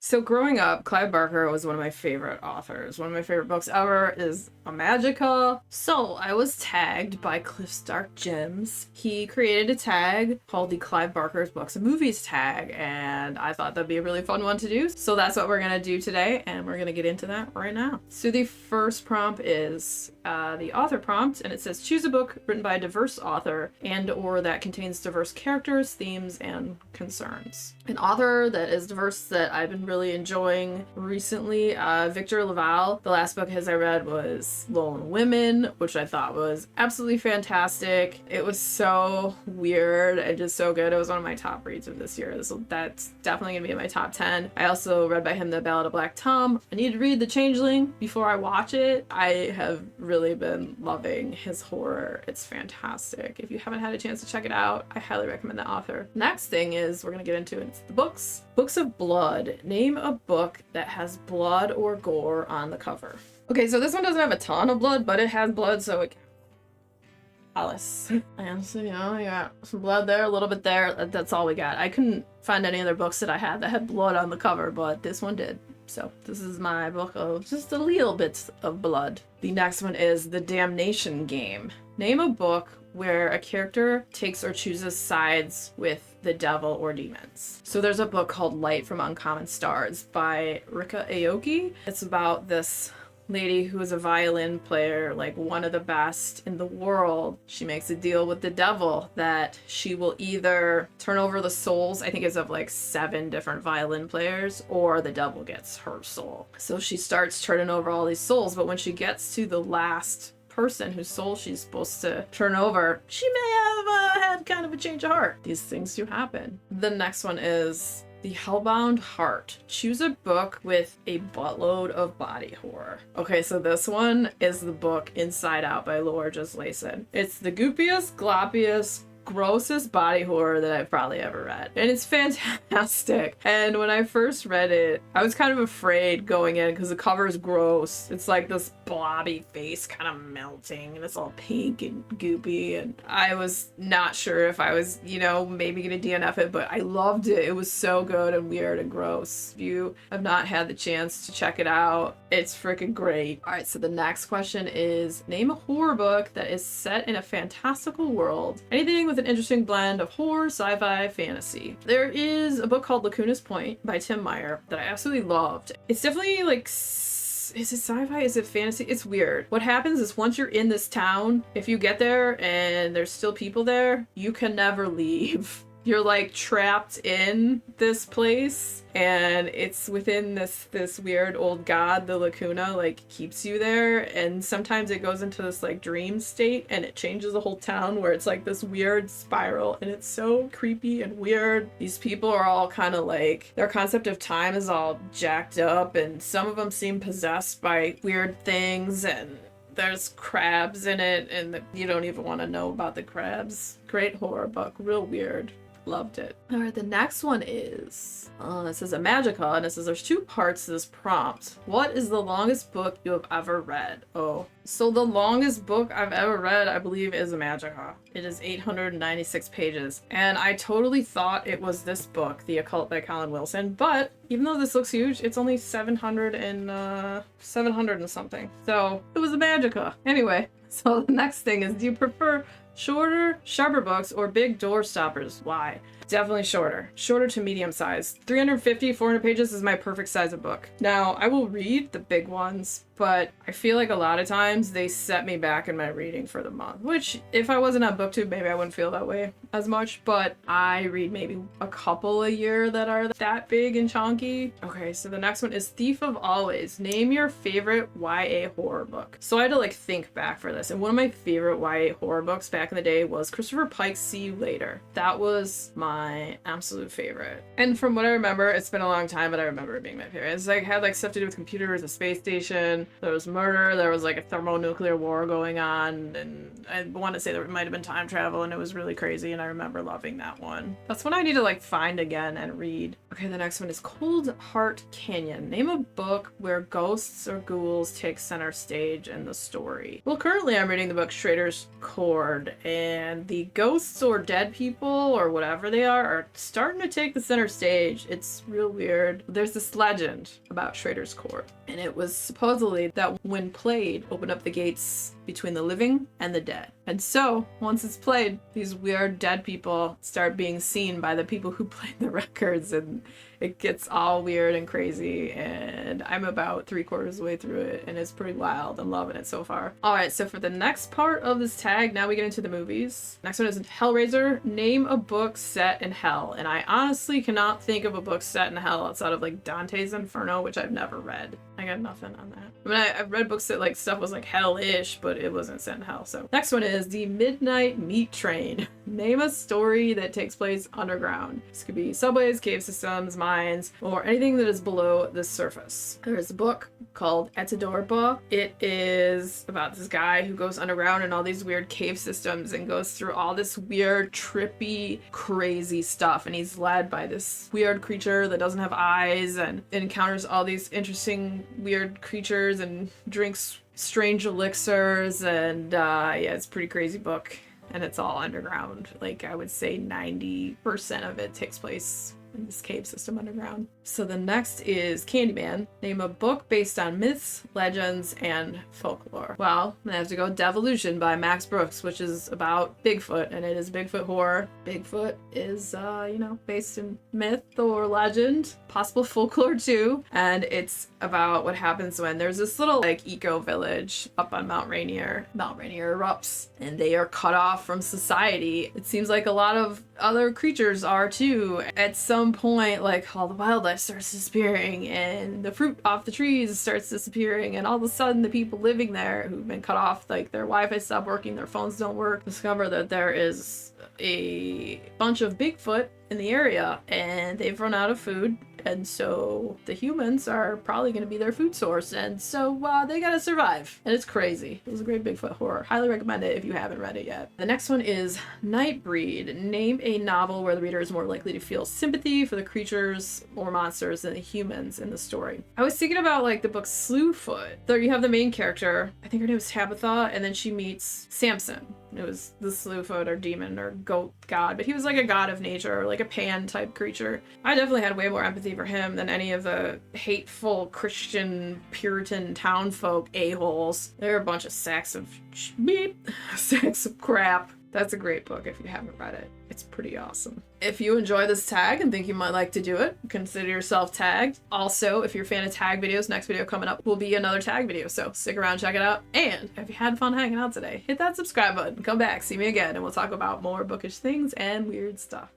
So growing up, Clive Barker was one of my favorite authors. One of my favorite books ever is A Magica. So I was tagged by Cliff's Dark Gems. He created a tag called the Clive Barker's Books and Movies tag, and I thought that'd be a really fun one to do. So that's what we're gonna do today, and we're gonna get into that right now. So the first prompt is the author prompt, and it says choose a book written by a diverse author and or that contains diverse characters, themes, and concerns. An author that is diverse that I've been really enjoying recently, Victor Laval. The last book his I read was Lone Women, which I thought was absolutely fantastic. It was so weird and just so good. It was one of my top reads of this year, so that's definitely gonna be in my top 10. I also read by him The Ballad of Black Tom. I need to read The Changeling before I watch it. I have really been loving his horror. It's fantastic. If you haven't had a chance to check it out, I highly recommend the author. Next thing is we're gonna get into it's the books. Books of blood. Name a book that has blood or gore on the cover. Okay, so this one doesn't have a ton of blood, but it has blood, so it Alice. And so, you know, you got some blood there, a little bit there. That's all we got. I couldn't find any other books that I had that had blood on the cover, but this one did. So this is my book of just a little bit of blood. The next one is The Damnation Game. Name a book where a character takes or chooses sides with the devil or demons. So there's a book called Light from Uncommon Stars by Rika Aoki. It's about this lady who is a violin player, like one of the best in the world. She makes a deal with the devil that she will either turn over the souls, I think it's of like 7 different violin players, or the devil gets her soul. So she starts turning over all these souls, but when she gets to the last person whose soul she's supposed to turn over, she may have had kind of a change of heart. These things do happen. The next one is The Hellbound Heart. Choose a book with a buttload of body horror. Okay, so this one is the book Inside Out by Laura Gislason. It's the goopiest, gloppiest, grossest body horror that I've probably ever read. And it's fantastic. And when I first read it, I was kind of afraid going in because the cover is gross. It's like this blobby face kind of melting and it's all pink and goopy. And I was not sure if I was, you know, maybe gonna DNF it, but I loved it. It was so good and weird and gross. If you have not had the chance to check it out, it's freaking great. All right, so the next question is name a horror book that is set in a fantastical world. Anything with an interesting blend of horror, sci-fi, fantasy. There is a book called Lacuna's Point by Tim Meyer that I absolutely loved. It's definitely like, is it sci-fi? Is it fantasy? It's weird. What happens is once you're in this town, if you get there and there's still people there, you can never leave. You're like trapped in this place and it's within this weird old god. The lacuna like keeps you there, and sometimes it goes into this like dream state and it changes the whole town where it's like this weird spiral, and it's so creepy and weird. These people are all kind of like, their concept of time is all jacked up, and some of them seem possessed by weird things, and there's crabs in it and you don't even want to know about the crabs. Great horror book, real weird. Loved it. All right, the next one is, this is a Magica, and it says there's 2 parts to this prompt. What is the longest book you have ever read? Oh, so the longest book I've ever read, I believe, is a Magica. It is 896 pages, and I totally thought it was this book, The Occult by Colin Wilson, but even though this looks huge, it's only 700 and something. So it was a Magica. Anyway, so the next thing is, do you prefer shorter, sharper books or big door stoppers? Why? Definitely shorter. Shorter to medium size. 350, 400 pages is my perfect size of book. Now, I will read the big ones, but I feel like a lot of times they set me back in my reading for the month, which if I wasn't on booktube, maybe I wouldn't feel that way as much, but I read maybe a couple a year that are that big and chunky. Okay, so the next one is Thief of Always. Name your favorite YA horror book. So I had to like think back for this, and one of my favorite YA horror books back in the day was Christopher Pike's See You Later. That was my absolute favorite. And from what I remember, it's been a long time, but I remember it being my favorite. It's like had like stuff to do with computers, a space station, explosion, there was murder, there was like a thermonuclear war going on, and I want to say there might have been time travel, and it was really crazy, and I remember loving that one. That's one I need to like find again and read. Okay, the next one is Cold Heart Canyon. Name a book where ghosts or ghouls take center stage in the story. Well, currently I'm reading the book Schrader's Chord, and the ghosts or dead people or whatever they are starting to take the center stage. It's real weird. There's this legend about Schrader's Chord, and it was supposedly that when played, opened up the gates between the living and the dead. And so, once it's played, these weird dead people start being seen by the people who played the records, and it gets all weird and crazy, and I'm about 3/4 of the way through it, and it's pretty wild. I'm loving it so far. Alright, so for the next part of this tag, now we get into the movies. Next one is Hellraiser. Name a book set in hell. And I honestly cannot think of a book set in hell outside of like Dante's Inferno, which I've never read. I got nothing on that. I mean, I've read books that like stuff was like hell-ish, but it wasn't set in hell. So next one is The Midnight Meat Train. Name a story that takes place underground. This could be subways, cave systems, mines, or anything that is below the surface. There's a book called Etidorba. It is about this guy who goes underground in all these weird cave systems and goes through all this weird, trippy, crazy stuff. And he's led by this weird creature that doesn't have eyes and encounters all these interesting, weird creatures and drinks strange elixirs. And yeah, it's a pretty crazy book. And it's all underground. Like, I would say 90% of it takes place in this cave system underground. So the next is Candyman. Name a book based on myths, legends, and folklore. Well, I have to go Devolution by Max Brooks, which is about Bigfoot, and it is Bigfoot horror. Bigfoot is, you know, based in myth or legend, possible folklore too, and it's about what happens when there's this little, like, eco village up on Mount Rainier. Mount Rainier erupts, and they are cut off from society. It seems like a lot of other creatures are too. At some point, like, all the wildlife starts disappearing and the fruit off the trees starts disappearing, and all of a sudden the people living there who've been cut off, like their Wi-Fi stopped working, their phones don't work, discover that there is a bunch of Bigfoot in the area and they've run out of food, and so the humans are probably going to be their food source, and so they gotta survive, and it's crazy. It was a great Bigfoot horror. Highly recommend it if you haven't read it yet. The next one is Nightbreed. Name a novel where the reader is more likely to feel sympathy for the creatures or monsters than the humans in the story. I was thinking about like the book Slewfoot. There you have the main character, I think her name is Tabitha, and then she meets Samson. It was the Slewfoot or demon or goat god, but he was like a god of nature, or like a pan type creature. I definitely had way more empathy for him than any of the hateful Christian Puritan townfolk a-holes. They're a bunch of sacks of sacks of crap. That's a great book if you haven't read it. It's pretty awesome. If you enjoy this tag and think you might like to do it, consider yourself tagged. Also, if you're a fan of tag videos, next video coming up will be another tag video, so stick around, check it out. And if you had fun hanging out today, hit that subscribe button, come back, see me again, and we'll talk about more bookish things and weird stuff.